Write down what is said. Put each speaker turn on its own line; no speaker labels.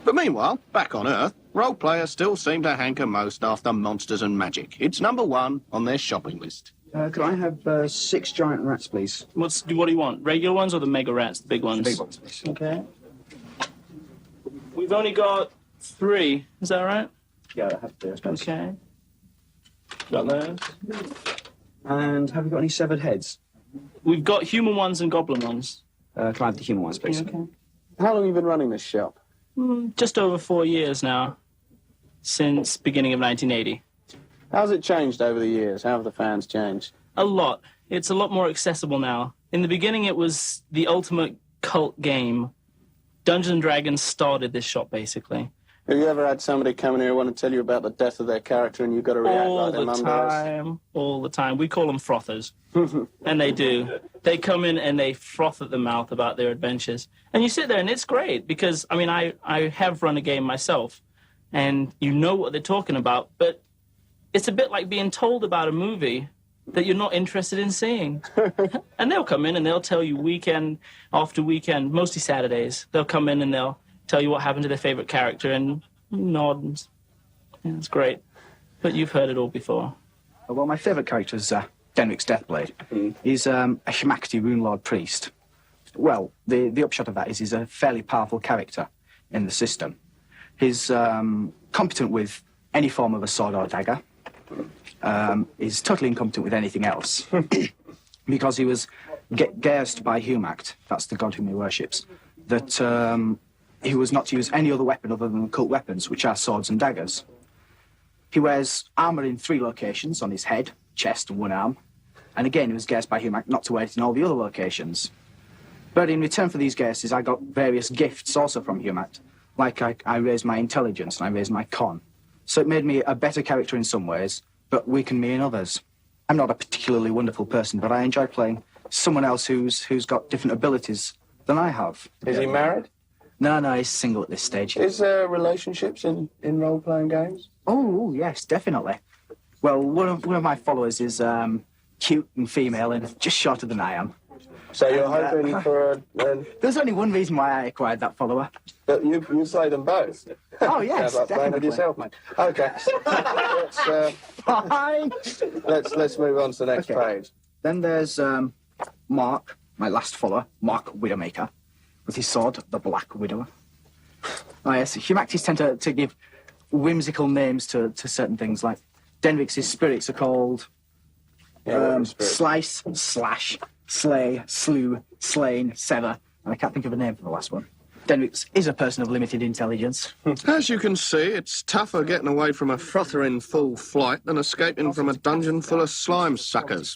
But meanwhile, back on Earth, role players still seem to hanker most after monsters and magic. It's #1 on their shopping list.
Could I have 6 giant rats, please?
What do you want? Regular ones or the mega rats, the big ones?
The big ones, please.
Okay. We've only got 3. Is that right?
Yeah, I have to, I suppose.
Okay. Got those.
And have you got any severed heads?
We've got human ones and goblin ones.
Can I have the human ones, please?
Okay.
How long have you been running this shop?
Just over 4 years now, since beginning of 1980.
How's it changed over the years? How have the fans changed?
A lot. It's a lot more accessible now. In the beginning, it was the ultimate cult game. Dungeons & Dragons started this shop, basically.
Have you ever had somebody come in here and want to tell you about the death of their character and you've got to react
All
like their
the
mum does?
time. All the time. We call them frothers. And they do. They come in and they froth at the mouth about their adventures. And you sit there and it's great because, I mean, I have run a game myself and you know what they're talking about, but it's a bit like being told about a movie that you're not interested in seeing. And they'll come in and they'll tell you weekend after weekend, mostly Saturdays, they'll come in and they'll tell you what happened to their favorite character and nod. And, yeah, it's great. But you've heard it all before.
Well, my favourite character is Denrick's Deathblade. He's a Humanity Rune Lord priest. Well, the upshot of that is he's a fairly powerful character in the system. He's competent with any form of a sword or dagger. He's totally incompetent with anything else. Because he was gassed by Humact, that's the god whom he worships, that he was not to use any other weapon other than occult weapons, which are swords and daggers. He wears armour in 3 locations, on his head, chest and one arm. And again, he was gassed by Humact not to wear it in all the other locations. But in return for these gasses, I got various gifts also from Humact. Like I raised my intelligence and I raised my con. So it made me a better character in some ways, but weakened me in others. I'm not a particularly wonderful person, but I enjoy playing someone else who's got different abilities than I have.
Is he married?
No, he's single at this stage.
Is there relationships in role-playing games?
Oh, yes, definitely. Well, one of my followers is cute and female and just shorter than I am.
So you're hoping for a...
There's only one reason why I acquired that follower.
But you say them both?
Oh, yes,
Sounds like playing with
definitely.
yourself, mate. OK.
Bye!
Let's move on to the next page.
Then there's Mark, my last follower, Mark Widowmaker, with his sword, the Black Widower. Oh, yes, Humanities tend to give whimsical names to certain things, like Denrick's spirits are called Slice, Slash, Slay, Slew, Slain, Sever, and I can't think of a name for the last one. Denrick's is a person of limited intelligence.
As you can see, it's tougher getting away from a frother in full flight than escaping from a dungeon full of slime suckers.